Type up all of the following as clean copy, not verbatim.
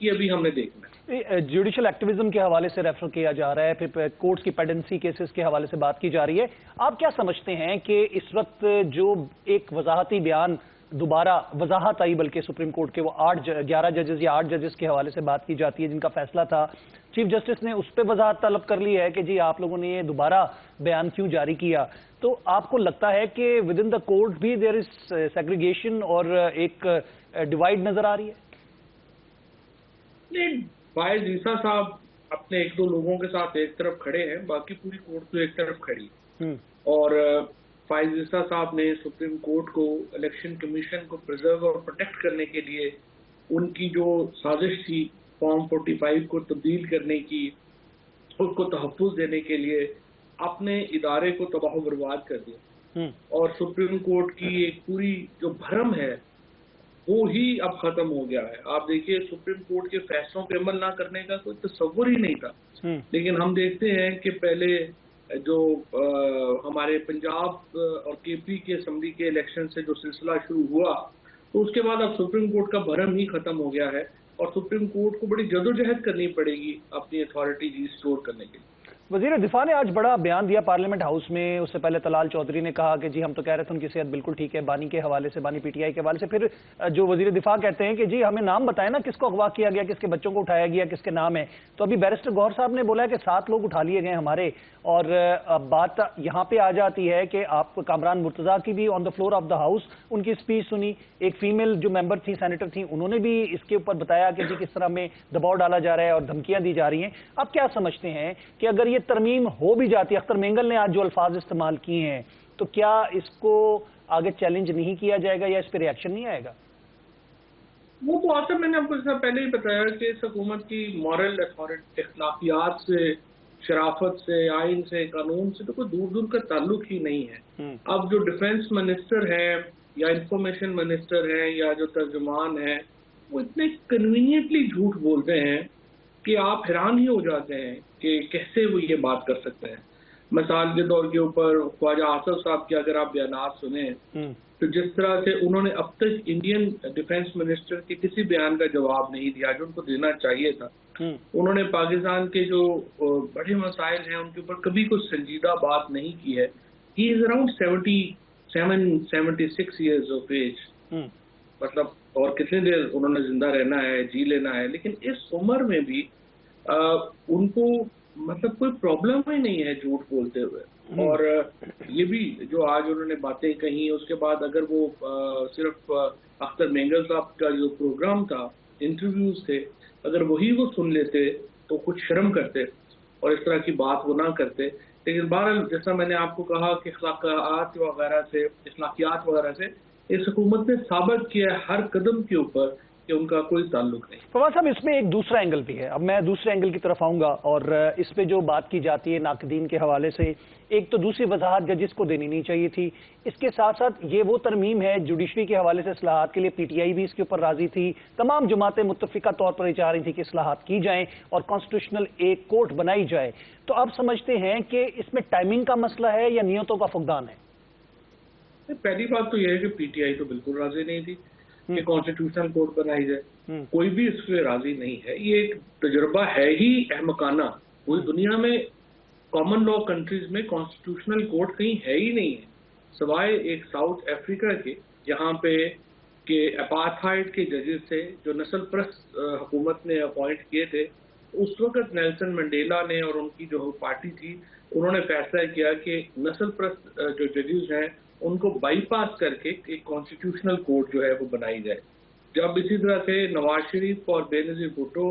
یہ ابھی ہم نے دیکھنا ہے. جوڈیشل ایکٹیویزم کے حوالے سے ریفر کیا جا رہا ہے, پھر کورٹس کی پیڈنسی کیسز کے حوالے سے بات کی جا رہی ہے. آپ کیا سمجھتے ہیں کہ اس وقت جو ایک وضاحتی بیان دوبارہ وضاحت آئی بلکہ سپریم کورٹ کے وہ 11 ججز یا 8 ججز کے حوالے سے بات کی جاتی ہے جن کا فیصلہ تھا, چیف جسٹس نے اس پہ وضاحت طلب کر لی ہے کہ جی آپ لوگوں نے یہ دوبارہ بیان کیوں جاری کیا, تو آپ کو لگتا ہے کہ ود ان دا کورٹ بھی دیر از سیگریگیشن اور ایک ڈیوائڈ نظر آ رہی ہے؟ نہیں, فائز عیسیٰ صاحب اپنے 1-2 لوگوں کے ساتھ ایک طرف کھڑے ہیں, باقی پوری کورٹ تو ایک طرف کھڑی ہے. اور فائز عیسیٰ صاحب نے سپریم کورٹ کو الیکشن کمیشن کو پرزرو اور پروٹیکٹ کرنے کے لیے ان کی جو سازش تھی فارم 45 کو تبدیل کرنے کی, اس کو تحفظ دینے کے لیے اپنے ادارے کو تباہ و برباد کر دیا. اور سپریم کورٹ کی ایک پوری جو بھرم ہے وہ ہی اب ختم ہو گیا ہے. آپ دیکھیے سپریم کورٹ کے فیصلوں پہ عمل نہ کرنے کا کوئی تصور ہی نہیں تھا, لیکن ہم دیکھتے ہیں کہ پہلے جو ہمارے پنجاب اور کے پی کے اسمبلی کے الیکشن سے جو سلسلہ شروع ہوا تو اس کے بعد اب سپریم کورٹ کا بھرم ہی ختم ہو گیا ہے, اور سپریم کورٹ کو بڑی جدوجہد کرنی پڑے گی اپنی اتھارٹی ریسٹور کرنے کے لیے. وزیر دفاع نے آج بڑا بیان دیا پارلیمنٹ ہاؤس میں. اس سے پہلے طلال چودھری نے کہا کہ جی ہم تو کہہ رہے تھے ان کی صحت بالکل ٹھیک ہے, بانی کے حوالے سے, بانی پی ٹی آئی کے حوالے سے. پھر جو وزیر دفاع کہتے ہیں کہ جی ہمیں نام بتائیں نا کس کو اغوا کیا گیا, کس کے بچوں کو اٹھایا گیا, کس کے نام ہے. تو ابھی بیرسٹر گوہر صاحب نے بولا ہے کہ 7 لوگ اٹھا لیے گئے ہمارے, اور بات یہاں پہ آ جاتی ہے کہ آپ کامران مرتضیٰ کی بھی on the floor of the house ان کی اسپیچ سنی, ایک فیمیل جو ممبر تھی سینیٹر تھیں انہوں نے بھی اس کے اوپر بتایا کہ جی کس طرح میں دباؤ ڈالا جا رہا ہے اور دھمکیاں دی جا رہی ہیں. آپ کیا سمجھتے ہیں کہ اگر یہ ترمیم ہو بھی جاتی, اختر مینگل نے آج جو الفاظ استعمال کیے ہیں, تو کیا اس کو آگے چیلنج نہیں کیا جائے گا یا اس پہ ریاکشن نہیں آئے گا؟ وہ تو آتا, میں نے آپ کو پہلے ہی بتایا کہ اس حکومت کی مورل اتھارٹی, اخلاقیات سے, شرافت سے, آئین سے, قانون سے تو کوئی دور دور کا تعلق ہی نہیں ہے. اب جو ڈیفنس منسٹر ہے یا انفارمیشن منسٹر ہے یا جو ترجمان ہے وہ اتنے کنوینئنٹلی جھوٹ بولتے ہیں کہ آپ حیران ہی ہو جاتے ہیں کہ کیسے وہ یہ بات کر سکتے ہیں. مثال کے طور کے اوپر خواجہ آصف صاحب کے اگر آپ بیانات سنیں تو جس طرح سے انہوں نے اب تک انڈین ڈیفنس منسٹر کے کسی بیان کا جواب نہیں دیا جو ان کو دینا چاہیے تھا. انہوں نے پاکستان کے جو بڑے مسائل ہیں ان کے اوپر کبھی کوئی سنجیدہ بات نہیں کی ہے. He is around 76 years of age, مطلب اور کتنے دیر انہوں نے زندہ رہنا ہے, جی لینا ہے, لیکن اس عمر میں بھی ان کو مطلب کوئی پرابلم ہی نہیں ہے جھوٹ بولتے ہوئے. اور یہ بھی جو آج انہوں نے باتیں کہیں اس کے بعد اگر وہ صرف اختر مینگل صاحب کا جو پروگرام تھا, انٹرویوز تھے, اگر وہی وہ سن لیتے تو کچھ شرم کرتے اور اس طرح کی بات وہ نہ کرتے. لیکن بہرحال جیسا میں نے آپ کو کہا کہ اخلاقیات وغیرہ سے اس حکومت نے ثابت کیا ہے ہر قدم کے اوپر کہ ان کا کوئی تعلق نہیں. فواد صاحب اس میں ایک دوسرا اینگل بھی ہے, اب میں دوسرے اینگل کی طرف آؤں گا, اور اس پہ جو بات کی جاتی ہے ناقدین کے حوالے سے, ایک تو دوسری وضاحت ججز کو دینی نہیں چاہیے تھی. اس کے ساتھ ساتھ یہ وہ ترمیم ہے جوڈیشری کے حوالے سے اصلاحات کے لیے پی ٹی آئی بھی اس کے اوپر راضی تھی, تمام جماعتیں متفقہ طور پر یہ چاہ رہی تھی کہ اصلاحات کی جائیں اور کانسٹیٹیوشنل ایک کورٹ بنائی جائے. تو آپ سمجھتے ہیں کہ اس میں ٹائمنگ کا مسئلہ ہے یا نیتوں کا فقدان ہے؟ پہلی بات تو یہ ہے کہ پی ٹی آئی تو بالکل راضی نہیں تھی کہ کانسٹیٹیوشنل کورٹ بنائی جائے. کوئی بھی اس پہ راضی نہیں ہے. یہ ایک تجربہ ہے ہی احمقانہ. پوری دنیا میں کامن لا کنٹریز میں کانسٹیٹیوشنل کورٹ کہیں ہے ہی نہیں ہے سوائے ایک ساؤتھ افریقہ کے, جہاں پہ کہ اپارتھائڈ کے ججز تھے جو نسل پرست حکومت نے اپوائنٹ کیے تھے. اس وقت نیلسن منڈیلا نے اور ان کی جو پارٹی تھی انہوں نے فیصلہ کیا کہ نسل پرست جو ججز ہیں ان کو بائی پاس کر کے ایک کانسٹیٹیوشنل کورٹ جو ہے وہ بنائی جائے. جب اسی طرح سے نواز شریف اور بے نظیر بھٹو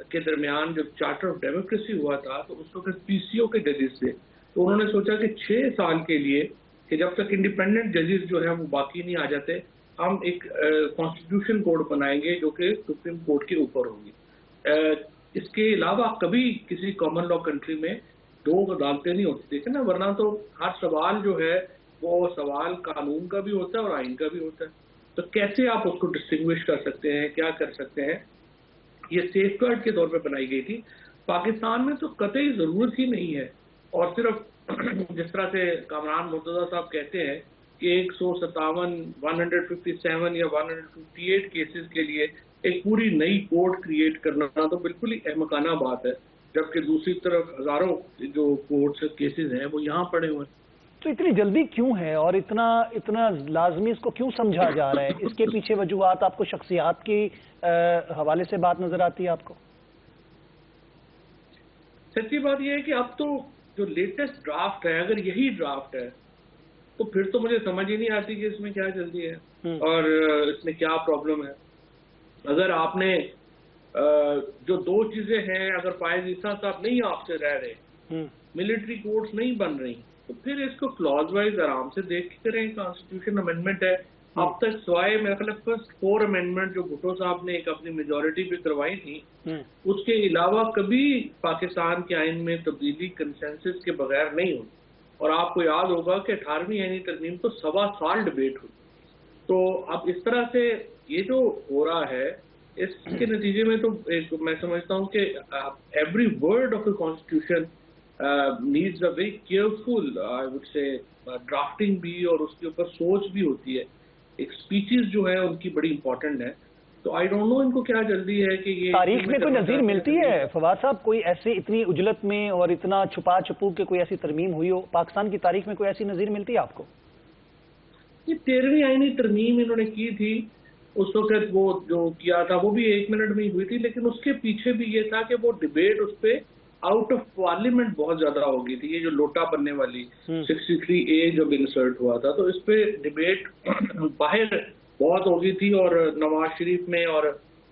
کے درمیان جب چارٹر آف ڈیموکریسی ہوا تھا تو اس وقت پی سی او کے ججز تھے, تو انہوں نے سوچا کہ 6 سال کے لیے کہ جب تک انڈیپینڈنٹ ججز جو ہیں وہ باقی نہیں آ جاتے, ہم ایک کانسٹیٹیوشن کورٹ بنائیں گے جو کہ سپریم کورٹ کے اوپر ہوگی. اس کے علاوہ کبھی کسی کامن لا کنٹری میں 2 عدالتیں نہیں ہوتی, دیکھیں نا, ورنہ تو ہر سوال جو ہے وہ سوال قانون کا بھی ہوتا ہے اور آئین کا بھی ہوتا ہے. تو کیسے آپ اس کو ڈسٹنگوش کر سکتے ہیں, کیا کر سکتے ہیں؟ یہ سیف گارڈ کے طور پہ بنائی گئی تھی. پاکستان میں تو قطعی ضرورت ہی نہیں ہے, اور صرف جس طرح سے کامران مرتضیٰ صاحب کہتے ہیں کہ 157 157 یا 158 کیسز کے لیے ایک پوری نئی کوڈ کریٹ کرنا تو بالکل ہی احمقانہ بات ہے، جبکہ دوسری طرف ہزاروں جو کوڈ کیسز ہیں وہ یہاں پڑے ہوئے ہیں۔ تو اتنی جلدی کیوں ہے اور اتنا لازمی اس کو کیوں سمجھا جا رہا ہے؟ اس کے پیچھے وجوہات آپ کو شخصیات کی حوالے سے بات نظر آتی ہے آپ کو؟ سچی بات یہ ہے کہ اب تو جو لیٹسٹ ڈرافٹ ہے، اگر یہی ڈرافٹ ہے تو پھر تو مجھے سمجھ ہی نہیں آتی کہ اس میں کیا جلدی ہے اور اس میں کیا پرابلم ہے۔ اگر آپ نے جو دو چیزیں ہیں، اگر فائز عیسیٰ صاحب نہیں آپ سے رہ رہے، ملٹری کورٹس نہیں بن رہی، تو پھر اس کو کلاز وائز آرام سے دیکھ کے کریں۔ کانسٹیٹیوشن امینڈمنٹ ہے، اب تک سوائے میرے خیال فرسٹ 4 امینڈمنٹ جو بھٹو صاحب نے ایک اپنی میجورٹی پہ کروائی تھی، اس کے علاوہ کبھی پاکستان کے آئین میں تبدیلی کنسنسس کے بغیر نہیں ہوئی۔ اور آپ کو یاد ہوگا کہ 18ویں آئینی ترمیم تو 1.25 سال ڈیبیٹ ہوئی۔ تو اب اس طرح سے یہ جو ہو رہا ہے، اس کے نتیجے میں تو میں سمجھتا ہوں کہ every word of a constitution needs a very careful I would say drafting بھی، اور اس کے اوپر سوچ بھی ہوتی ہے۔ ایک سپیچز جو ہے ان کی بڑی امپورٹنٹ ہے، تو آئی ڈونٹ نو ان کو کیا جلدی ہے کہ یہ تاریخ میں کوئی نظیر ملتی ہے فواد صاحب؟ کوئی ایسے اتنی اجلت میں اور اتنا چھپا چھپو کے کوئی ایسی ترمیم ہوئی ہو پاکستان کی تاریخ میں؟ کوئی ایسی نظیر ملتی ہے آپ کو؟ یہ 13ویں آئینی ترمیم انہوں نے کی تھی، اس وقت وہ جو کیا تھا وہ بھی 1 منٹ میں ہی ہوئی تھی، لیکن اس کے پیچھے بھی یہ تھا کہ وہ ڈیبیٹ اس پہ آؤٹ آف پارلیمنٹ بہت زیادہ ہو گئی تھی۔ یہ جو لوٹا بننے والی 63A جب انسرٹ ہوا تھا تو اس پہ ڈیبیٹ باہر بہت ہو گئی تھی، اور نواز شریف میں اور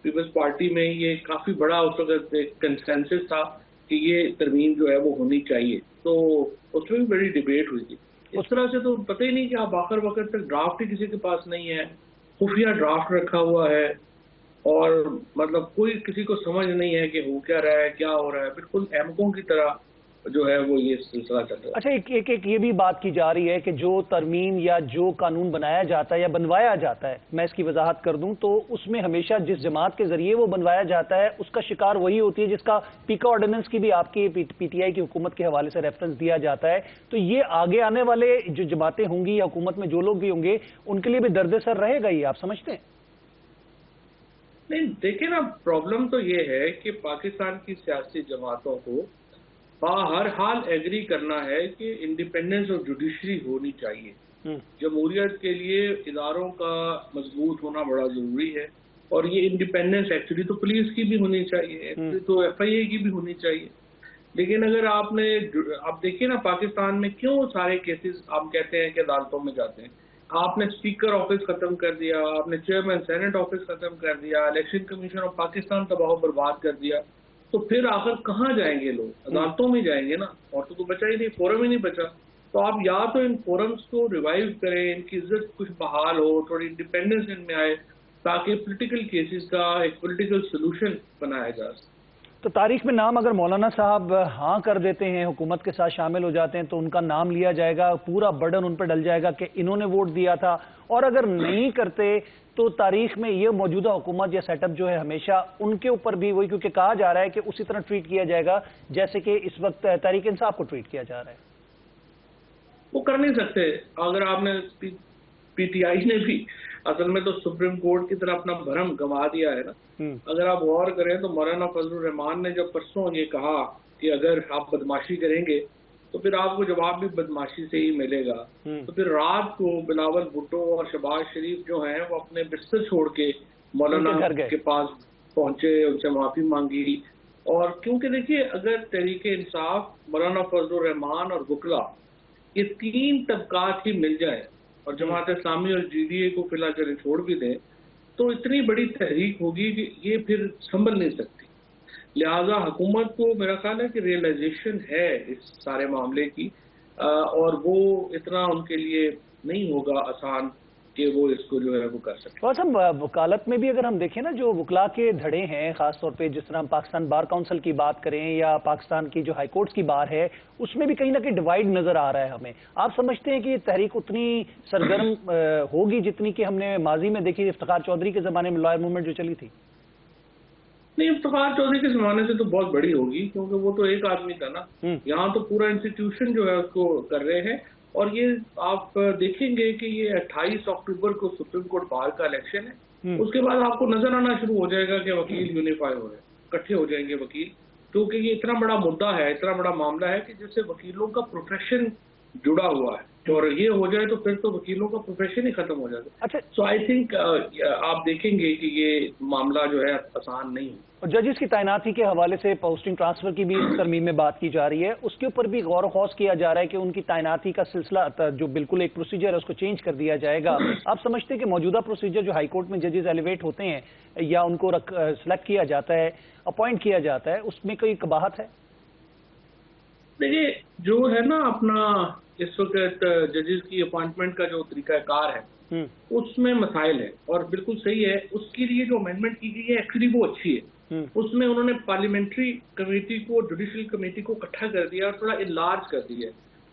پیپلز پارٹی میں یہ کافی بڑا اس وقت کنسنسس تھا کہ یہ ترمیم جو ہے وہ ہونی چاہیے، تو اس میں بھی بڑی ڈیبیٹ ہوئی تھی۔ اس طرح سے تو پتہ ہی نہیں کہ آپ آخر وقت تک ڈرافٹ ہی کسی کے پاس نہیں ہے، خفیہ ڈرافٹ رکھا ہوا ہے، اور مطلب کوئی کسی کو سمجھ نہیں ہے کہ ہو کیا رہا ہے، کیا ہو رہا ہے۔ بالکل احمقوں کی طرح جو ہے وہ یہ سلسلہ چل رہا ہے۔ اچھا، ایک یہ بھی بات کی جا رہی ہے کہ جو ترمیم یا جو قانون بنایا جاتا ہے یا بنوایا جاتا ہے، میں اس کی وضاحت کر دوں تو اس میں ہمیشہ جس جماعت کے ذریعے وہ بنوایا جاتا ہے اس کا شکار وہی ہوتی ہے جس کا پیکا آرڈیننس کی بھی آپ کی پی ٹی آئی کی حکومت کے حوالے سے ریفرنس دیا جاتا ہے۔ تو یہ آگے آنے والے جو جماعتیں ہوں گی یا حکومت میں جو لوگ بھی ہوں گے ان کے لیے بھی درد سر رہے گا، یہ آپ سمجھتے ہیں؟ نہیں دیکھیں نا، پرابلم تو یہ ہے کہ پاکستان کی سیاسی جماعتوں کو ہر حال ایگری کرنا ہے کہ انڈیپینڈنس آف جوڈیشری ہونی چاہیے۔ جمہوریت کے لیے اداروں کا مضبوط ہونا بڑا ضروری ہے، اور یہ انڈیپینڈنس ایکچولی تو پولیس کی بھی ہونی چاہیے، ایکچولی تو FIA کی بھی ہونی چاہیے۔ لیکن اگر آپ دیکھیں نا پاکستان میں کیوں سارے کیسز آپ کہتے ہیں کہ عدالتوں میں جاتے ہیں۔ آپ نے اسپیکر آفس ختم کر دیا، آپ نے چیئرمین سینٹ آفس ختم کر دیا، الیکشن کمیشن آف پاکستان تباہ و برباد کر دیا، تو پھر آخر کہاں جائیں گے لوگ؟ عدالتوں میں جائیں گے نا، اور تو بچا ہی نہیں، فورم ہی نہیں بچا۔ تو آپ یا تو ان فورمز کو ریوائیو کریں، ان کی عزت کچھ بحال ہو، تھوڑی انڈیپینڈنس ان میں آئے، تاکہ پولیٹیکل کیسز کا ایک پولیٹیکل سولوشن بنایا جا سکے۔ تو تاریخ میں نام اگر مولانا صاحب ہاں کر دیتے ہیں، حکومت کے ساتھ شامل ہو جاتے ہیں، تو ان کا نام لیا جائے گا، پورا برڈن ان پر ڈل جائے گا کہ انہوں نے ووٹ دیا تھا، اور اگر نہیں کرتے تو تاریخ میں یہ موجودہ حکومت یا سیٹ اپ جو ہے ہمیشہ ان کے اوپر بھی وہی، کیونکہ کہا جا رہا ہے کہ اسی طرح ٹریٹ کیا جائے گا جیسے کہ اس وقت تحریک انصاف کو ٹریٹ کیا جا رہا ہے۔ وہ کر نہیں سکتے۔ اگر آپ نے PTI نے بھی اصل میں تو سپریم کورٹ کی طرح اپنا بھرم گنوا دیا ہے نا۔ اگر آپ غور کریں تو مولانا فضل الرحمان نے جب پرسوں یہ کہا کہ اگر آپ بدماشی کریں گے تو پھر آپ کو جواب بھی بدماشی سے ہی ملے گا، تو پھر رات کو بلاول بھٹو اور شہباز شریف جو ہیں وہ اپنے بستر چھوڑ کے مولانا کے پاس پہنچے، ان سے معافی مانگی۔ اور کیونکہ دیکھیے، اگر تحریک انصاف، مولانا فضل الرحمان اور وکلا، یہ 3 طبقات ہی مل جائیں اور جماعت اسلامی اور GDA کو فی الحال چلے چھوڑ بھی دیں، تو اتنی بڑی تحریک ہوگی کہ یہ پھر سنبھل نہیں سکتی۔ لہٰذا حکومت کو میرا خیال ہے کہ ریئلائزیشن ہے اس سارے معاملے کی، اور وہ اتنا ان کے لیے نہیں ہوگا آسان کہ وہ اس کو جو ہے وہ کر سکیں۔ اور صاحب، وکالت میں بھی اگر ہم دیکھیں نا، جو وکلا کے دھڑے ہیں، خاص طور پہ جس طرح ہم پاکستان بار کونسل کی بات کریں یا پاکستان کی جو ہائی کورٹس کی بار ہے، اس میں بھی کہیں نہ کہیں ڈیوائیڈ نظر آ رہا ہے ہمیں۔ آپ سمجھتے ہیں کہ یہ تحریک اتنی سرگرم ہوگی جتنی کہ ہم نے ماضی میں دیکھی افتخار چودھری کے زمانے میں لائر موومنٹ جو چلی تھی؟ نہیں، افتخار چودھری کے زمانے سے تو بہت بڑی ہوگی، کیونکہ وہ تو ایک آدمی تھا نا۔ یہاں تو پورا انسٹیٹیوشن جو ہے اس کو کر رہے ہیں، اور یہ آپ دیکھیں گے کہ یہ 28 اکتوبر کو سپریم کورٹ بار کا الیکشن ہے. اس کے بعد آپ کو نظر آنا شروع ہو جائے گا کہ وکیل یونیفائی ہو رہے ہیں, اکٹھے ہو جائیں گے وکیل, کیونکہ یہ اتنا بڑا مدعا ہے, اتنا بڑا معاملہ ہے کہ جس سے وکیلوں کا پروفیشن جڑا ہوا ہے, اور یہ ہو جائے تو پھر تو وکیلوں کا پروفیشن ہی ختم ہو جائے گا. اچھا, سو آئی تھنک آپ دیکھیں گے کہ یہ معاملہ جو ہے آسان نہیں ہے. اور ججز کی تعیناتی کے حوالے سے پوسٹنگ ٹرانسفر کی بھی ترمیم میں بات کی جا رہی ہے, اس کے اوپر بھی غور و خوض کیا جا رہا ہے کہ ان کی تعیناتی کا سلسلہ جو بالکل ایک پروسیجر ہے اس کو چینج کر دیا جائے گا. آپ سمجھتے ہیں کہ موجودہ پروسیجر جو ہائی کورٹ میں ججز ایلیویٹ ہوتے ہیں یا ان کو سلیکٹ کیا جاتا ہے, اپوائنٹ کیا جاتا ہے, اس میں کوئی قباحت ہے؟ دیکھیے جو ہے نا اپنا اس وقت ججز کی اپوائنٹمنٹ کا جو طریقہ کار ہے اس میں مسائل ہے, اور بالکل صحیح ہے. اس کے لیے جو امینڈمنٹ کی گئی ہے ایکچولی وہ اچھی ہے. اس میں انہوں نے پارلیمنٹری کمیٹی کو, جوڈیشل کمیٹی کو اکٹھا کر دیا اور تھوڑا انلارج کر دیا.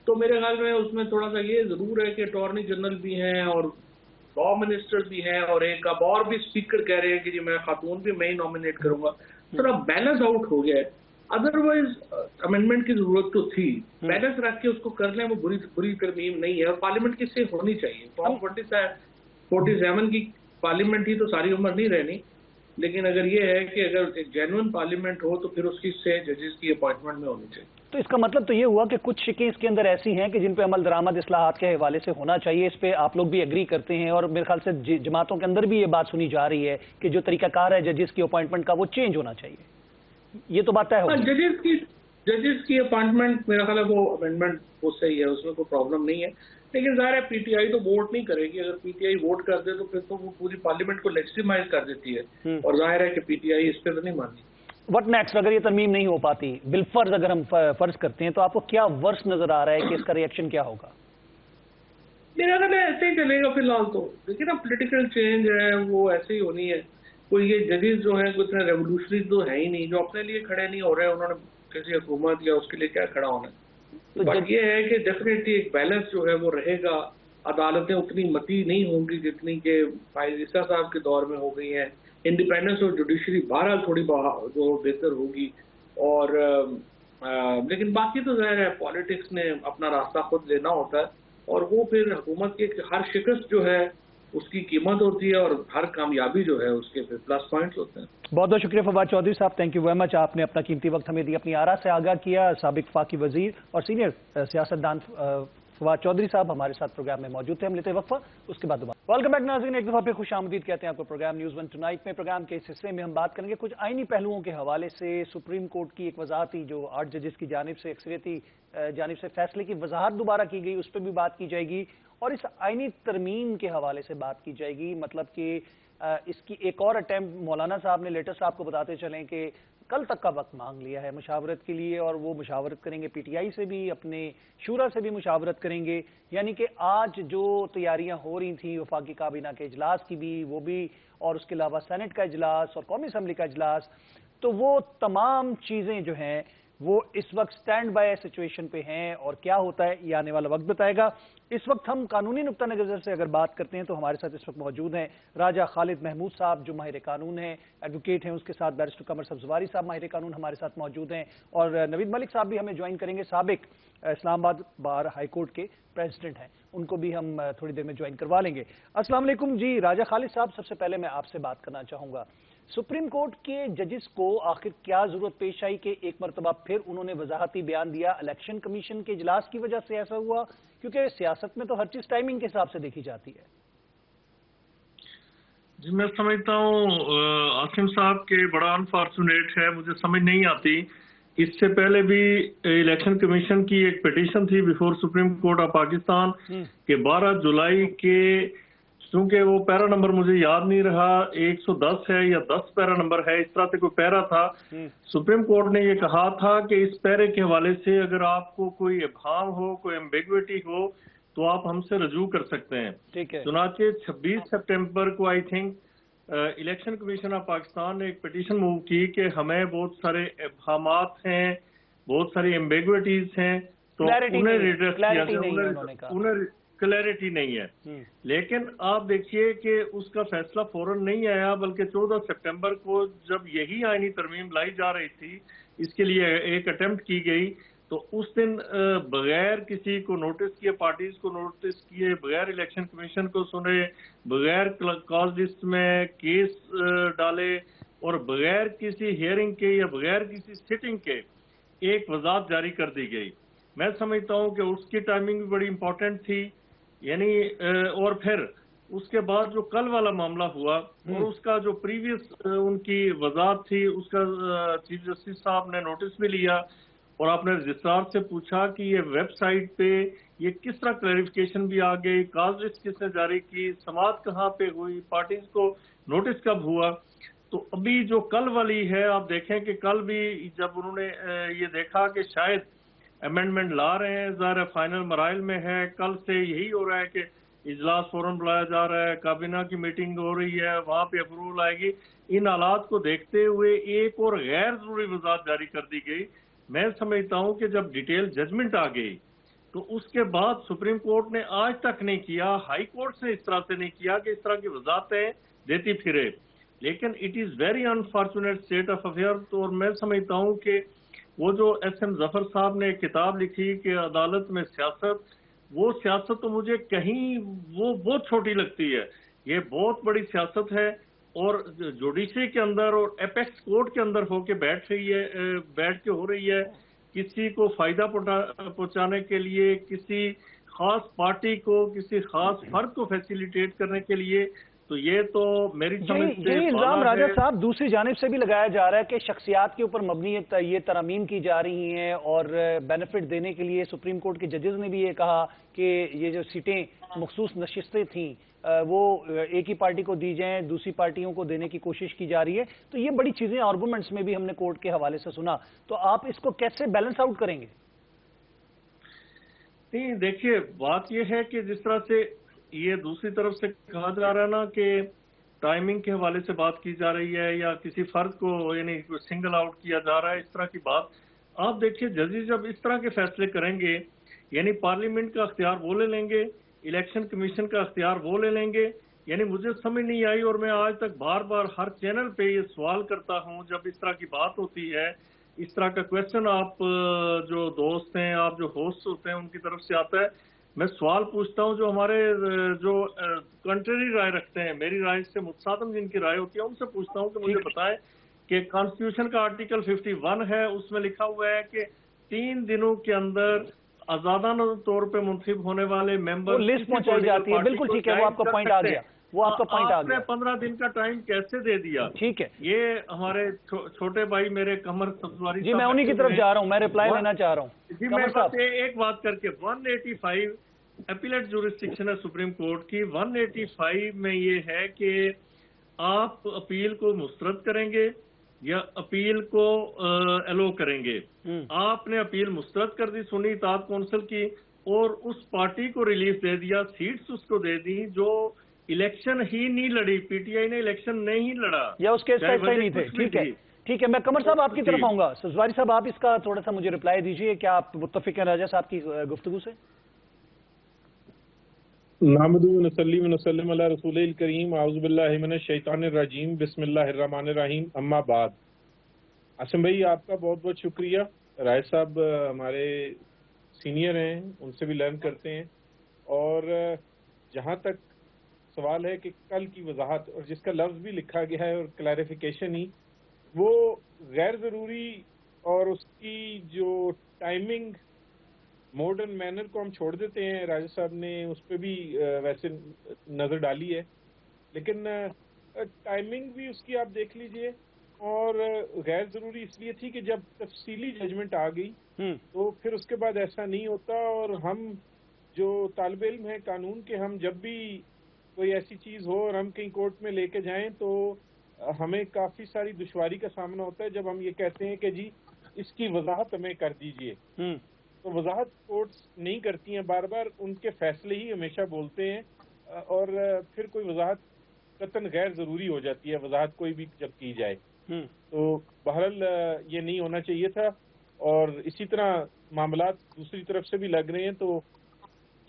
تو میرے خیال میں اس میں تھوڑا سا یہ ضرور ہے کہ اٹارنی جنرل بھی ہیں اور لا منسٹر بھی ہیں, اور ایک اب اور بھی اسپیکر کہہ رہے ہیں کہ جی میں خاتون بھی میں ہی نامینیٹ کروں گا. تھوڑا بیلنس آؤٹ ہو گیا ہے. ادروائز امینڈمنٹ کی ضرورت تو تھی, بیلنس رکھ کے اس کو کر لیں, وہ بری ترمیم نہیں ہے, اور پارلیمنٹ کس سے ہونی چاہیے. فارم 47 کی پارلیمنٹ ہی تو ساری عمر نہیں رہنی, لیکن اگر یہ ہے کہ اگر ایک جینوئن پارلیمنٹ ہو تو پھر اس کی سے ججز کی اپوائنٹمنٹ میں ہونی چاہیے. تو اس کا مطلب تو یہ ہوا کہ کچھ شکیں اس کے اندر ایسی ہیں کہ جن پہ عمل درآمد اصلاحات کے حوالے سے ہونا چاہیے, اس پہ آپ لوگ بھی ایگری کرتے ہیں, اور میرے خیال سے جماعتوں کے اندر بھی یہ بات سنی جا رہی ہے کہ جو طریقہ کار ہے ججز کی اپوائنٹمنٹ کا وہ چینج ہونا چاہیے. یہ تو بات طے ہوگی. ججز کی اپوائنٹمنٹ میرا خیال ہے وہ امینڈمنٹ وہ صحیح ہے, اس میں کوئی پرابلم نہیں ہے. لیکن ظاہر ہے پی ٹی آئی تو ووٹ نہیں کرے گی. اگر پی ٹی آئی ووٹ کر دے تو پھر تو وہ پوری پارلیمنٹ کو لیجیٹیمائز کر دیتی ہے, اور ظاہر ہے کہ پی ٹی آئی اس پہ تو نہیں مانتی. وٹ نیکسٹ اگر یہ ترمیم نہیں ہو پاتی, بالفرض اگر ہم فرض کرتے ہیں, تو آپ کو کیا ورس نظر آ رہا ہے کہ اس کا ری ایکشن کیا ہوگا؟ میرا خیال ہے ایسے ہی چلے گا فی الحال. تو دیکھیے نا پولیٹیکل چینج ہے وہ ایسے ہی ہونی ہے. کوئی یہ ججز جو ہیں کوئی اتنے ریولیوشنری تو ہے ہی نہیں, جو اپنے لیے کھڑے نہیں ہو رہے ہیں. انہوں نے کسی حکومت یا اس کے لیے کیا کھڑا ہونا ہے. بٹ یہ ہے کہ ڈیفینیٹلی ایک بیلنس جو ہے وہ رہے گا. عدالتیں اتنی متی نہیں ہوں گی جتنی کہ فائز عیسیٰ صاحب کے دور میں ہو گئی ہیں. انڈیپینڈنس اور جوڈیشری بہرحال تھوڑی جو بہتر ہوگی. اور لیکن باقی تو ظاہر ہے پالیٹکس نے اپنا راستہ خود لینا ہوتا ہے, اور وہ پھر حکومت کی ہر شکست جو ہے اس کی قیمت ہوتی ہے, اور ہر کامیابی جو ہے اس کے پھر پلس پوائنٹس ہوتے ہیں. بہت بہت شکریہ فواد چودھری صاحب, تھینک یو ویری مچ. آپ نے اپنا قیمتی وقت ہمیں دی, اپنی آرا سے آگاہ کیا. سابق وفاقی وزیر اور سینئر سیاستدان فواد چودھری صاحب ہمارے ساتھ پروگرام میں موجود تھے. ہم لیتے وقفہ, اس کے بعد دوبارہ ویلکم بیک ناظرین. ایک دفعہ پھر خوش آمدید کہتے ہیں آپ کو پروگرام نیوز ون ٹونائٹ میں. پروگرام کے اس حصے میں ہم بات کریں گے کچھ آئینی پہلوؤں کے حوالے سے. سپریم کورٹ کی ایک وضاحتی جو 8 ججز کی جانب سے اکثریتی جانب سے فیصلے کی وضاحت دوبارہ کی گئی, اس پہ بھی بات کی جائے گی, اور اس آئینی ترمیم کے حوالے سے بات کی جائے گی. مطلب کہ اس کی ایک اور اٹیمپٹ مولانا صاحب نے لیٹسٹ آپ کو بتاتے چلیں کہ کل تک کا وقت مانگ لیا ہے مشاورت کے لیے, اور وہ مشاورت کریں گے پی ٹی آئی سے بھی, اپنے شورا سے بھی مشاورت کریں گے. یعنی کہ آج جو تیاریاں ہو رہی تھیں وفاقی کابینہ کے اجلاس کی بھی, وہ بھی, اور اس کے علاوہ سینٹ کا اجلاس اور قومی اسمبلی کا اجلاس, تو وہ تمام چیزیں جو ہیں وہ اس وقت سٹینڈ بائی سچویشن پہ ہیں. اور کیا ہوتا ہے یہ آنے والا وقت بتائے گا. اس وقت ہم قانونی نقطہ نظر سے اگر بات کرتے ہیں تو ہمارے ساتھ اس وقت موجود ہیں راجہ خالد محمود صاحب جو ماہر قانون ہیں, ایڈوکیٹ ہیں. اس کے ساتھ بیرسٹر قمر سبزواری صاحب ماہر قانون ہمارے ساتھ موجود ہیں, اور نوید ملک صاحب بھی ہمیں جوائن کریں گے, سابق اسلام آباد بار ہائی کورٹ کے پریزیڈنٹ ہیں. ان کو بھی ہم تھوڑی دیر میں جوائن کروا لیں گے. السلام علیکم جی. راجہ خالد صاحب, سب سے پہلے میں آپ سے بات کرنا چاہوں گا, سپریم کورٹ کے ججز کو آخر کیا ضرورت پیش آئی کہ ایک مرتبہ پھر انہوں نے وضاحتی بیان دیا؟ الیکشن کمیشن کے اجلاس کی وجہ سے ایسا ہوا؟ کیونکہ سیاست میں تو ہر چیز ٹائمنگ کے حساب سے دیکھی جاتی ہے. جی میں سمجھتا ہوں عاصم صاحب کے بڑا انفارچونیٹ ہے, مجھے سمجھ نہیں آتی. اس سے پہلے بھی الیکشن کمیشن کی ایک پیٹیشن تھی before supreme court of Pakistan کہ 12 جولائی کے, چونکہ وہ پیرا نمبر مجھے یاد نہیں رہا, 110 ہے یا 10 پیرا نمبر ہے, اس طرح سے کوئی پیرا تھا. سپریم کورٹ نے یہ کہا تھا کہ اس پیرے کے حوالے سے اگر آپ کو کوئی ابہام ہو, کوئی ایمبیگوٹی ہو, تو آپ ہم سے رجوع کر سکتے ہیں. چنانچہ 26 سپٹمبر کو I think election commission of Pakistan نے ایک پیٹیشن موو کی کہ ہمیں بہت سارے ابہامات ہیں, بہت ساری ایمبیگوٹیز ہیں, تو انہیں ریڈریس کیا جائے. انہیں کلیئرٹی نہیں ہے. لیکن آپ دیکھیے کہ اس کا فیصلہ فوراً نہیں آیا, بلکہ 14 سپٹمبر کو جب یہی آئینی ترمیم لائی جا رہی تھی, اس کے لیے ایک اٹیمپٹ کی گئی, تو اس دن بغیر کسی کو نوٹس کیے، پارٹیز کو نوٹس کیے، بغیر الیکشن کمیشن کو سنے، بغیر کاز لسٹ میں کیس ڈالے اور بغیر کسی ہیئرنگ کے یا بغیر کسی سٹنگ کے ایک وضاحت جاری کر دی گئی. میں سمجھتا ہوں کہ اس کی ٹائمنگ بھی بڑی امپورٹنٹ تھی. یعنی اور پھر اس کے بعد جو کل والا معاملہ ہوا اور اس کا جو پریویس ان کی وضاحت تھی، اس کا چیف جسٹس صاحب نے نوٹس بھی لیا اور آپ نے رجسٹرار سے پوچھا کہ یہ ویب سائٹ پہ یہ کس طرح کلیریفیکیشن بھی آ گئی، کاز لسٹ کس نے جاری کی، سماعت کہاں پہ ہوئی، پارٹیز کو نوٹس کب ہوا. تو ابھی جو کل والی ہے آپ دیکھیں کہ کل بھی جب انہوں نے یہ دیکھا کہ شاید امینڈمنٹ لا رہے ہیں، ظاہر فائنل مراحل میں ہے، کل سے یہی ہو رہا ہے کہ اجلاس فوراً بلایا جا رہا ہے، کابینہ کی میٹنگ ہو رہی ہے، وہاں پہ اپروول آئے گی. ان حالات کو دیکھتے ہوئے ایک اور غیر ضروری وضاحت جاری کر دی گئی. میں سمجھتا ہوں کہ جب ڈیٹیل ججمنٹ آ گئی تو اس کے بعد سپریم کورٹ نے آج تک نہیں کیا، ہائی کورٹ نے اس طرح سے نہیں کیا کہ اس طرح کی وضاحتیں دیتی پھرے. لیکن it is very unfortunate state of affair. تو اور میں سمجھتا ہوں کہ وہ جو ایس ایم ظفر صاحب نے ایک کتاب لکھی کہ عدالت میں سیاست، وہ سیاست تو مجھے کہیں وہ بہت چھوٹی لگتی ہے. یہ بہت بڑی سیاست ہے اور جوڈیشری کے اندر اور ایپیکس کورٹ کے اندر ہو کے بیٹھ کے ہو رہی ہے، کسی کو فائدہ پہنچانے کے لیے، کسی خاص پارٹی کو، کسی خاص فرد کو فیسیلیٹیٹ کرنے کے لیے. تو یہ تو میری سمجھ سے یہی الزام راجہ صاحب دوسری جانب سے بھی لگایا جا رہا ہے کہ شخصیات کے اوپر مبنی یہ ترامیم کی جا رہی ہیں اور بینیفٹ دینے کے لیے سپریم کورٹ کے ججز نے بھی یہ کہا کہ یہ جو سیٹیں مخصوص نشستیں تھیں وہ ایک ہی پارٹی کو دی جائیں، دوسری پارٹیوں کو دینے کی کوشش کی جا رہی ہے. تو یہ بڑی چیزیں آرگومنٹس میں بھی ہم نے کورٹ کے حوالے سے سنا. تو آپ اس کو کیسے بیلنس آؤٹ کریں گے؟ نہیں دیکھیے، بات یہ ہے کہ جس طرح سے یہ دوسری طرف سے کہا جا رہا ہے نا کہ ٹائمنگ کے حوالے سے بات کی جا رہی ہے یا کسی فرد کو یعنی سنگل آؤٹ کیا جا رہا ہے، اس طرح کی بات. آپ دیکھیے ججز جب اس طرح کے فیصلے کریں گے، یعنی پارلیمنٹ کا اختیار وہ لے لیں گے، الیکشن کمیشن کا اختیار وہ لے لیں گے. یعنی مجھے سمجھ نہیں آئی اور میں آج تک بار بار ہر چینل پہ یہ سوال کرتا ہوں جب اس طرح کی بات ہوتی ہے، اس طرح کا کویشچن آپ جو دوست ہیں، آپ جو ہوسٹ ہوتے ہیں ان کی طرف سے آتا ہے، میں سوال پوچھتا ہوں جو ہمارے جو کنٹری رائے رکھتے ہیں، میری رائے سے متصادم جن کی رائے ہوتی ہے، ان سے پوچھتا ہوں کہ مجھے بتائیں کہ کانسٹیٹیوشن کا آرٹیکل 51 ہے، اس میں لکھا ہوا ہے کہ 3 دنوں کے اندر آزادانہ طور پہ منتخب ہونے والے ممبر لسٹ پہنچائی جاتی ہے. بالکل ٹھیک ہے، وہ آپ کا پوائنٹ آ گیا. آپ نے 15 دن کا ٹائم کیسے دے دیا؟ ٹھیک ہے، یہ ہمارے چھوٹے بھائی میرے قمر سبزواری جی میں انہی کی طرف جا رہا ہوں، میں ریپلائی لینا چاہ رہا ہوں. جی میں بس ایک بات کر کے 185 اپیلیٹ جورسڈکشن ہے سپریم کورٹ کی. 185 میں یہ ہے کہ آپ اپیل کو مسترد کریں گے یا اپیل کو ایلو کریں گے. آپ نے اپیل مسترد کر دی سنی اطاعت کونسل کی اور اس پارٹی کو ریلیف دے دیا، سیٹس اس کو دے دی جو الیکشن ہی نہیں لڑی، پی ٹی آئی نے الیکشن نہیں لڑا یا اس کے حصہ ہی نہیں تھے. ٹھیک ہے ٹھیک ہے، میں قمر صاحب آپ کی طرف آؤں گا. سبزواری صاحب آپ اس کا تھوڑا سا مجھے ریپلائی دیجئے، کیا آپ متفق ہیں راجہ صاحب کی گفتگو سے؟ نحمدہ و نصلی و نسلم علی رسول الکریم، اعوذ باللہ من الشیطان الرجیم، بسم اللہ الرحمن الرحیم، اما بعد. عاصم بھائی آپ کا بہت بہت شکریہ. رائے صاحب ہمارے سینئر ہیں، ان سے بھی لرن کرتے ہیں. اور جہاں تک سوال ہے کہ کل کی وضاحت اور جس کا لفظ بھی لکھا گیا ہے اور کلیریفیکیشن ہی وہ غیر ضروری، اور اس کی جو ٹائمنگ ماڈرن مینر کو ہم چھوڑ دیتے ہیں. راجہ صاحب نے اس پہ بھی ویسے نظر ڈالی ہے، لیکن ٹائمنگ بھی اس کی آپ دیکھ لیجئے. اور غیر ضروری اس لیے تھی کہ جب تفصیلی ججمنٹ آ گئی تو پھر اس کے بعد ایسا نہیں ہوتا. اور ہم جو طالب علم ہیں قانون کے، ہم جب بھی کوئی ایسی چیز ہو اور ہم کہیں کورٹ میں لے کے جائیں تو ہمیں کافی ساری دشواری کا سامنا ہوتا ہے جب ہم یہ کہتے ہیں کہ جی اس کی وضاحت ہمیں کر دیجئے. تو وضاحت کورٹس نہیں کرتی ہیں، بار بار ان کے فیصلے ہی ہمیشہ بولتے ہیں اور پھر کوئی وضاحت قطعاً غیر ضروری ہو جاتی ہے وضاحت کوئی بھی جب کی جائے. تو بہرحال یہ نہیں ہونا چاہیے تھا. اور اسی طرح معاملات دوسری طرف سے بھی لگ رہے ہیں. تو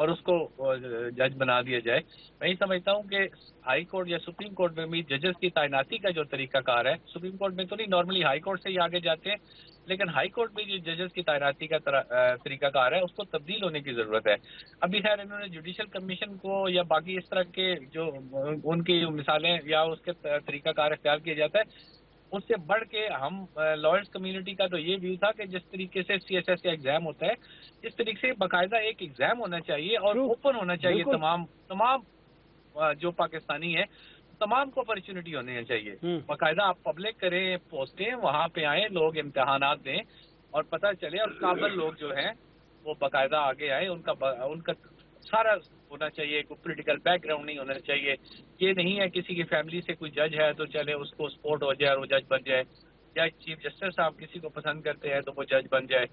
اور اس کو جج بنا دیا جائے. میں یہ سمجھتا ہوں کہ ہائی کورٹ یا سپریم کورٹ میں بھی ججز کی تعیناتی کا جو طریقہ کار ہے، سپریم کورٹ میں تو نہیں، نارملی ہائی کورٹ سے ہی آگے جاتے ہیں، لیکن ہائی کورٹ میں جو ججز کی تعیناتی کا طریقہ کار ہے اس کو تبدیل ہونے کی ضرورت ہے. ابھی خیر انہوں نے جوڈیشل کمیشن کو یا باقی اس طرح کے جو ان کی مثالیں یا اس کے طریقہ کار اختیار کیا جاتا ہے، اس سے بڑھ کے ہم لائرز کمیونٹی کا تو یہ ویو تھا کہ جس طریقے سے سی ایس ایس کا ایگزام ہوتا ہے اس طریقے سے باقاعدہ ایک ایگزام ہونا چاہیے اور اوپن ہونا چاہیے. تمام جو پاکستانی ہیں تمام کو اپرچونٹی ہونی چاہیے. باقاعدہ آپ پبلک کریں پوسٹیں، وہاں پہ آئیں، لوگ امتحانات دیں اور پتہ چلے، اور قابل لوگ جو ہیں وہ باقاعدہ آگے آئے. ان کا سارا ہونا چاہیے، کوئی پولیٹیکل بیک گراؤنڈ نہیں ہونا چاہیے. یہ نہیں ہے کسی کی فیملی سے کوئی جج ہے تو چلے اس کو سپورٹ ہو جائے اور وہ جج بن جائے، یا چیف جسٹس صاحب کسی کو پسند کرتے ہیں تو وہ جج بن جائے.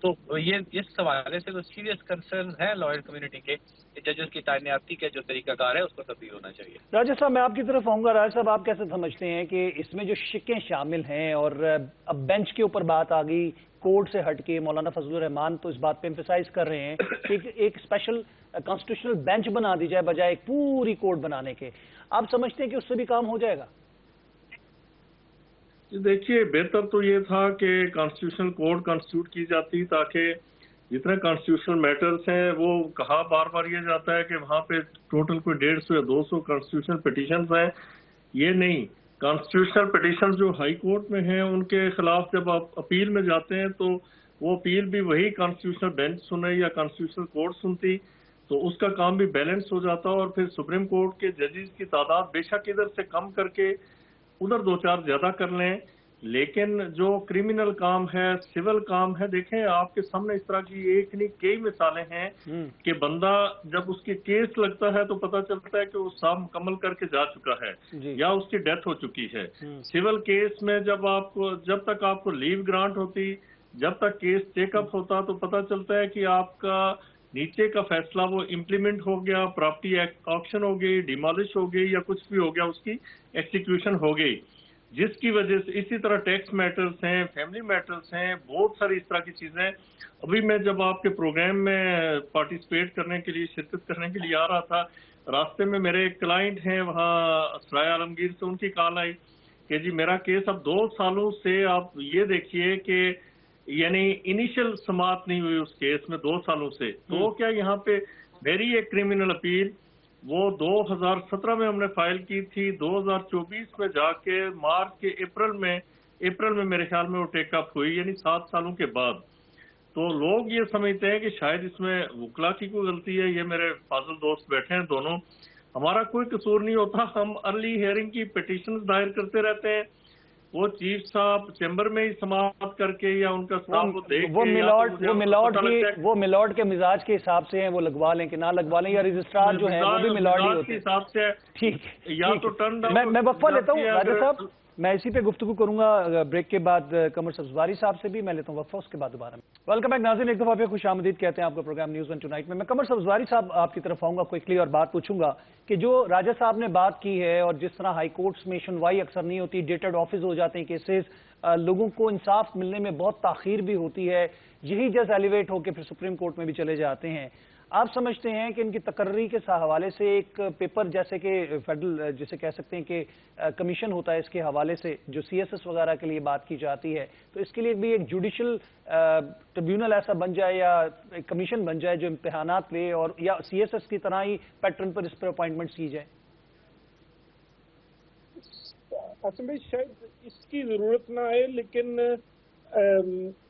تو یہ اس حوالے سے تو سیریس کنسرن ہے لائر کمیونٹی کے کہ ججز کی تعیناتی کا جو طریقہ کار ہے اس کو تبدیل ہونا چاہیے. راجہ صاحب میں آپ کی طرف آؤں گا. راجہ صاحب آپ کیسے سمجھتے ہیں کہ اس میں جو شکیں شامل ہیں اور اب بینچ کے اوپر بات آ گئی کورٹ سے ہٹ کے، مولانا فضل الرحمان تو اس بات پہ ایمفیسائز کر رہے ہیں کہ ایک اسپیشل کانسٹیٹیوشنل بینچ بنا دی جائے بجائے ایک پوری کورٹ بنانے کے. آپ سمجھتے ہیں کہ اس سے بھی کام ہو جائے گا؟ دیکھیے بہتر تو یہ تھا کہ کانسٹیٹیوشنل کورٹ کانسٹیٹیوٹ کی جاتی تاکہ جتنے کانسٹیٹیوشنل میٹرز ہیں وہ کہا بار بار یہ جاتا ہے کہ وہاں پہ ٹوٹل کوئی 150 یا 200 کانسٹیٹیوشنل پٹیشنز ہیں. یہ نہیں، کانسٹیٹیوشنل پٹیشنز جو ہائی کورٹ میں ہیں ان کے خلاف جب آپ اپیل میں جاتے ہیں تو وہ اپیل بھی وہی کانسٹیٹیوشنل بینچ سنے یا کانسٹیٹیوشنل کورٹ سنتی، تو اس کا کام بھی بیلنس ہو جاتا. اور پھر سپریم کورٹ کے ججز کی تعداد بے شک ادھر سے کم کر کے ادھر 2-4 زیادہ کر لیں، لیکن جو کرمنل کام ہے، سول کام ہے، دیکھیں آپ کے سامنے اس طرح کی ایک نہیں کئی مثالیں ہیں کہ بندہ جب اس کے کیس لگتا ہے تو پتہ چلتا ہے کہ وہ سب مکمل کر کے جا چکا ہے یا اس کی ڈیتھ ہو چکی ہے. سول کیس میں جب تک آپ کو لیو گرانٹ ہوتی، جب تک کیس چیک اپ ہوتا تو پتہ چلتا ہے کہ آپ کا نیچے کا فیصلہ وہ امپلیمنٹ ہو گیا، پراپرٹی آکشن ہو گئی، ڈیمالش ہو گئی یا کچھ بھی ہو گیا، اس کی ایکسیکیوشن ہو گئی. جس کی وجہ سے اسی طرح ٹیکس میٹرز ہیں، فیملی میٹرز ہیں، بہت ساری اس طرح کی چیزیں. ابھی میں جب آپ کے پروگرام میں پارٹیسپیٹ کرنے کے لیے، شرکت کرنے کے لیے آ رہا تھا، راستے میں میرے ایک کلائنٹ ہیں وہاں سرائے عالمگیر سے، ان کی کال آئی کہ جی میرا کیس اب 2 سالوں سے، آپ یہ دیکھیے کہ یعنی انیشل سماعت نہیں ہوئی اس کیس میں 2 سالوں سے. تو کیا یہاں پہ میری ایک کرمنل اپیل وہ 2017 میں ہم نے فائل کی تھی، 2024 میں جا کے مارچ کے اپریل میں میرے خیال میں وہ ٹیک اپ ہوئی، یعنی 7 سالوں کے بعد. تو لوگ یہ سمجھتے ہیں کہ شاید اس میں وکلا کی کوئی غلطی ہے. یہ میرے فاضل دوست بیٹھے ہیں دونوں، ہمارا کوئی قصور نہیں ہوتا. ہم ارلی ہیئرنگ کی پٹیشنز دائر کرتے رہتے ہیں، وہ چیف صاحب چیمبر میں ہی سماعت کر کے یا ان کا اسٹاف کو دیکھ کے وہ ملارڈ کے مزاج کے حساب سے ہیں، وہ لگوا لیں کہ نہ لگوا لیں، یا رجسٹرار جو ہے وہ بھی ملارڈ ہی ہوتے ہیں حساب سے. ٹھیک یا تو ٹرن میں وقفہ لیتا ہوں راجہ صاحب، میں اسی پہ گفتگو کروں گا بریک کے بعد قمر سبزواری صاحب سے بھی. میں لیتا ہوں وقفہ، اس کے بعد دوبارہ ویلکم بیک ناظرین، ایک دفعہ پھر خوش آمدید کہتے ہیں آپ کا پروگرام نیوز ون ٹونائٹ میں. میں قمر سبزواری صاحب آپ کی طرف آؤں گا کوئکلی اور بات پوچھوں گا کہ جو راجہ صاحب نے بات کی ہے اور جس طرح ہائی کورٹس میں سنوائی اکثر نہیں ہوتی، ڈیٹڈ آفس ہو جاتے ہیں کیسز، لوگوں کو انصاف ملنے میں بہت تاخیر بھی ہوتی ہے، یہی جج ایلیویٹ ہو کے پھر سپریم کورٹ میں بھی چلے جاتے ہیں. آپ سمجھتے ہیں کہ ان کی تقرری کے حوالے سے ایک پیپر جیسے کہ فیڈرل جسے کہہ سکتے ہیں کہ کمیشن ہوتا ہے، اس کے حوالے سے جو سی ایس ایس وغیرہ کے لیے بات کی جاتی ہے، تو اس کے لیے بھی ایک جوڈیشل ٹریبیونل ایسا بن جائے یا ایک کمیشن بن جائے جو امتحانات لے، اور یا سی ایس ایس کی طرح ہی پیٹرن پر اس پر اپوائنٹمنٹس کی جائے؟ قاسم بھائی شاید اس کی ضرورت نہ آئے، لیکن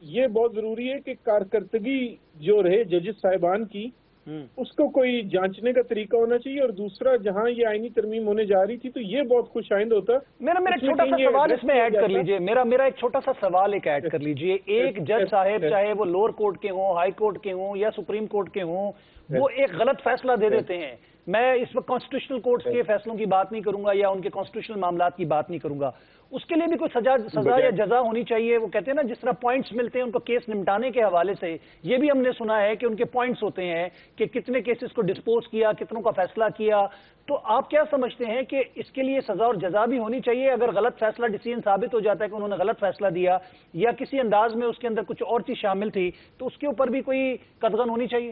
یہ بہت ضروری ہے کہ کارکردگی جو رہے ججز صاحبان کی اس کو کوئی جانچنے کا طریقہ ہونا چاہیے. اور دوسرا، جہاں یہ آئینی ترمیم ہونے جا رہی تھی تو یہ بہت خوش آئند ہوتا. میرا ایک چھوٹا سا سوال اس میں ایڈ کر لیجئے، میرا ایک چھوٹا سا سوال ایڈ کر لیجئے. ایک جج صاحب چاہے وہ لوور کورٹ کے ہوں، ہائی کورٹ کے ہوں یا سپریم کورٹ کے ہوں، وہ ایک غلط فیصلہ دے دیتے ہیں. میں اس وقت کانسٹیٹیوشنل کورٹس کے فیصلوں کی بات نہیں کروں گا یا ان کے کانسٹیٹیوشنل معاملات کی بات نہیں کروں گا، اس کے لیے بھی کوئی سزا یا جزا ہونی چاہیے. وہ کہتے ہیں نا جس طرح پوائنٹس ملتے ہیں ان کو کیس نمٹانے کے حوالے سے، یہ بھی ہم نے سنا ہے کہ ان کے پوائنٹس ہوتے ہیں کہ کتنے کیسز کو ڈسپوز کیا، کتنوں کا فیصلہ کیا. تو آپ کیا سمجھتے ہیں کہ اس کے لیے سزا اور جزا بھی ہونی چاہیے اگر غلط فیصلہ ڈیسیژن ثابت ہو جاتا ہے کہ انہوں نے غلط فیصلہ دیا یا کسی انداز میں اس کے اندر کچھ اور چیز شامل تھی، تو اس کے اوپر بھی کوئی قدغن ہونی چاہیے؟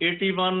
81,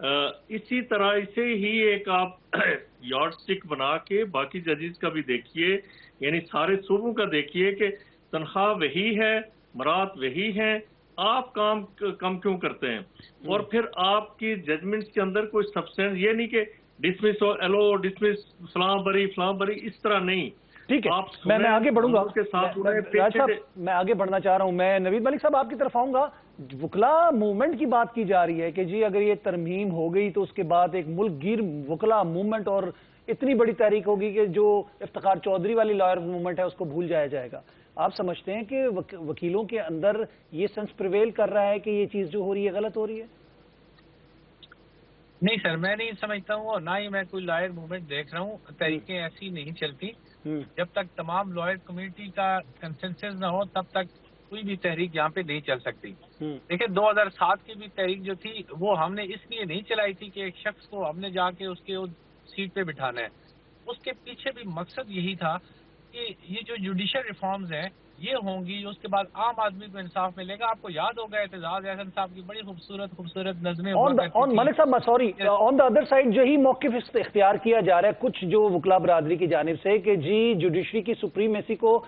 اسی طرح سے ہی ایک آپ یارڈ سٹک بنا کے باقی ججز کا بھی دیکھیے، یعنی سارے صوبوں کا دیکھیے کہ تنخواہ وہی ہے، مراد وہی ہیں، آپ کام کم کیوں کرتے ہیں؟ اور پھر آپ کی ججمنٹس کے اندر کوئی سبسٹینس، یہ نہیں کہ ڈسمس اور ایلو ڈسمس فلاں بری اس طرح نہیں. ٹھیک ہے، میں آگے بڑھوں گا کے ساتھ راج صاحب، میں آگے بڑھنا چاہ رہا ہوں. میں نوید ملک صاحب آپ کی طرف آؤں گا. وکلاء موومنٹ کی بات کی جا رہی ہے کہ جی اگر یہ ترمیم ہو گئی تو اس کے بعد ایک ملک گیر وکلاء موومنٹ اور اتنی بڑی تحریک ہوگی کہ جو افتخار چودھری والی لائر موومنٹ ہے اس کو بھول جایا جائے گا. آپ سمجھتے ہیں کہ وکیلوں کے اندر یہ سینس پریویل کر رہا ہے کہ یہ چیز جو ہو رہی ہے غلط ہو رہی ہے؟ نہیں سر، میں نہیں سمجھتا ہوں، اور نہ ہی میں کوئی لائر موومنٹ دیکھ رہا ہوں. تحریکیں ایسی نہیں چلتی. جب تک تمام لائر کمیونٹی کا کنسنسس نہ ہو تب تک کوئی بھی تحریک یہاں پہ نہیں چل سکتی. دیکھیں 2007 کی بھی تحریک جو تھی وہ ہم نے اس لیے نہیں چلائی تھی کہ ایک شخص کو ہم نے جا کے اس کے سیٹ پہ بٹھانا ہے. اس کے پیچھے بھی مقصد یہی تھا کہ یہ جو جوڈیشل ریفارمز ہیں یہ ہوں گی، اس کے بعد عام آدمی کو انصاف ملے گا. آپ کو یاد ہوگا اعتزاز احسن صاحب کی بڑی خوبصورت نظمیں ہوا کرتی تھیں. ملک صاحب sorry, on the other side یہی موقف اختیار کیا جا رہا ہے کچھ جو وکلاء برادری کی جانب سے کہ جی جوڈیشری کی سپریمیسی کو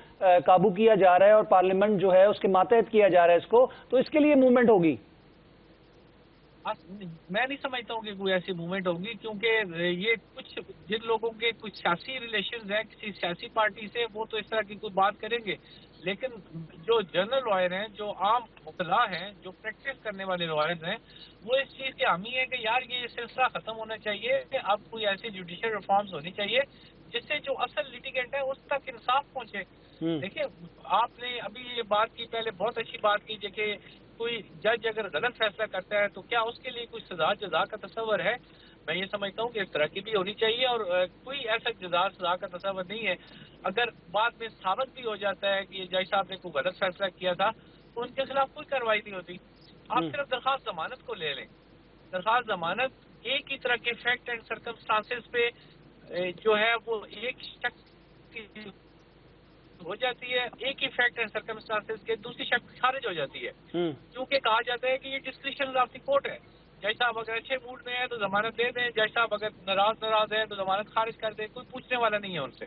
قابو کیا جا رہا ہے اور پارلیمنٹ جو ہے اس کے ماتحت کیا جا رہا ہے اس کو، تو اس کے لیے موومنٹ ہوگی. میں نہیں سمجھتا ہوں کہ کوئی ایسی موومنٹ ہوگی، کیونکہ یہ کچھ جن لوگوں کے کچھ سیاسی ریلیشنز ہیں کسی سیاسی پارٹی سے، وہ تو اس طرح کی کوئی بات کریں گے. لیکن جو جنرل لائر ہیں، جو عام وکلاء ہیں، جو پریکٹس کرنے والے لائرز ہیں، وہ اس چیز کے حامی ہیں کہ یار یہ سلسلہ ختم ہونا چاہیے کہ اب کوئی ایسی جوڈیشل ریفارمز ہونی چاہیے جس سے جو اصل لیٹیگنٹ ہے اس تک انصاف پہنچے. دیکھیے آپ نے ابھی یہ بات کی، پہلے بہت اچھی بات کی کہ کوئی جج اگر غلط فیصلہ کرتا ہے تو کیا اس کے لیے کوئی سزا جزا کا تصور ہے؟ میں یہ سمجھتا ہوں کہ اس طرح کی بھی ہونی چاہیے، اور کوئی ایسا سزا کا تصور نہیں ہے. اگر بعد میں ثابت بھی ہو جاتا ہے کہ یہ جج صاحب نے کوئی غلط فیصلہ کیا تھا تو ان کے خلاف کوئی کارروائی نہیں ہوتی. آپ صرف درخواست ضمانت کو لے لیں. درخواست ضمانت ایک ہی طرح کے فیکٹ اینڈ سرکمسٹانسز پہ جو ہے وہ ایک شخص کی ہو جاتی ہے، ایک ہی فیکٹ اینڈ سرکمسٹانسز کے دوسری شخص خارج ہو جاتی ہے. کیونکہ کہا جاتا ہے کہ یہ ڈسکریشن آف دی کورٹ ہے. جج صاحب اگر اچھے موڈ میں ہے تو ضمانت دے دیں، جج صاحب اگر ناراض ہے تو ضمانت خارج کر دیں، کوئی پوچھنے والا نہیں ہے ان سے.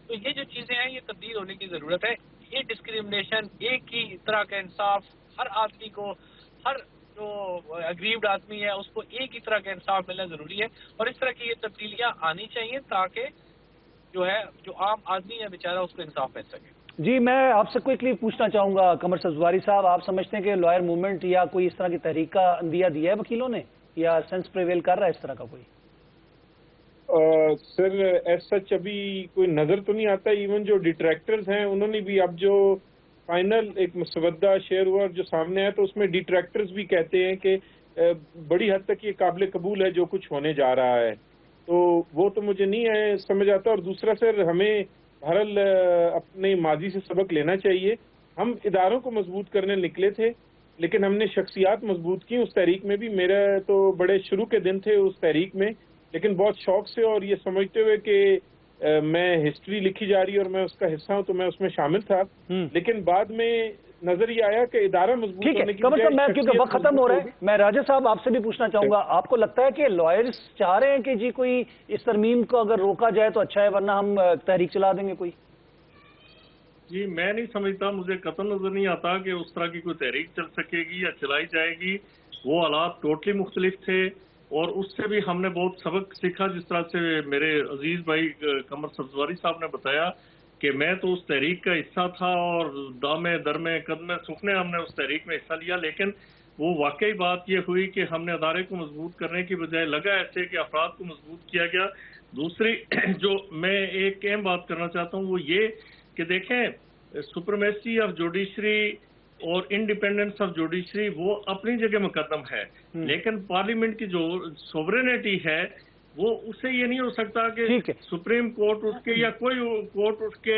تو یہ جو چیزیں ہیں یہ تبدیل ہونے کی ضرورت ہے. یہ ڈسکریمنیشن، ایک ہی طرح کا انصاف ہر آدمی کو، ہر جو اگریوڈ آدمی ہے اس کو ایک ہی طرح کا انصاف ملنا ضروری ہے. اور اس طرح کی یہ تبدیلیاں آنی چاہیے تاکہ جو ہے جو عام آدمی ہے بیچارہ اس کو انصاف مل سکے. جی میں آپ سے کوئکلی پوچھنا چاہوں گا قمر سبزواری صاحب، آپ سمجھتے ہیں کہ لائر موومنٹ یا کوئی اس طرح کی تحریک کا اندیہ دیا ہے وکیلوں نے، یا سینس پریویل کر رہا ہے اس طرح کا کوئی؟ سر ایز سچ ابھی کوئی نظر تو نہیں آتا. ایون جو ڈیٹریکٹرز ہیں انہوں نے بھی اب جو فائنل ایک مسودہ شیئر ہوا جو سامنے ہے تو اس میں ڈیٹریکٹرز بھی کہتے ہیں کہ بڑی حد تک یہ قابل قبول ہے جو کچھ ہونے جا رہا ہے. تو وہ تو مجھے نہیں ہے سمجھ آتا. اور دوسرا سر ہمیں بہرحال اپنے ماضی سے سبق لینا چاہیے. ہم اداروں کو مضبوط کرنے نکلے تھے لیکن ہم نے شخصیات مضبوط کی اس تحریک میں بھی. میرا تو بڑے شروع کے دن تھے اس تحریک میں، لیکن بہت شوق سے اور یہ سمجھتے ہوئے کہ میں ہسٹری لکھی جا رہی ہے اور میں اس کا حصہ ہوں تو میں اس میں شامل تھا. لیکن بعد میں نظر یہ آیا کہ ادارہ مضبوط ہونے کی بجائے میں کیونکہ وقت ختم ہو رہا ہے، میں راجہ صاحب آپ سے بھی پوچھنا چاہوں گا، آپ کو لگتا ہے کہ لائرز چاہ رہے ہیں کہ جی کوئی اس ترمیم کو اگر روکا جائے تو اچھا ہے ورنہ ہم تحریک چلا دیں گے کوئی؟ جی میں نہیں سمجھتا، مجھے قطعا نظر نہیں آتا کہ اس طرح کی کوئی تحریک چل سکے گی یا چلائی جائے گی. وہ حالات ٹوٹلی مختلف تھے اور اس سے بھی ہم نے بہت سبق سیکھا. جس طرح سے میرے عزیز بھائی قمر سبزواری صاحب نے بتایا کہ میں تو اس تحریک کا حصہ تھا اور دامے درمے قدمے سکھنے ہم نے اس تحریک میں حصہ لیا، لیکن وہ واقعی بات یہ ہوئی کہ ہم نے ادارے کو مضبوط کرنے کی بجائے لگا ایسے کہ افراد کو مضبوط کیا گیا. دوسری جو میں ایک اہم بات کرنا چاہتا ہوں وہ یہ کہ دیکھیں سپرمیسی آف جوڈیشری اور انڈیپینڈنس آف جوڈیشری وہ اپنی جگہ مقدم ہے، لیکن پارلیمنٹ کی جو سوورینٹی ہے وہ اسے یہ نہیں ہو سکتا کہ سپریم کورٹ اٹھ کے یا کوئی کورٹ اٹھ کے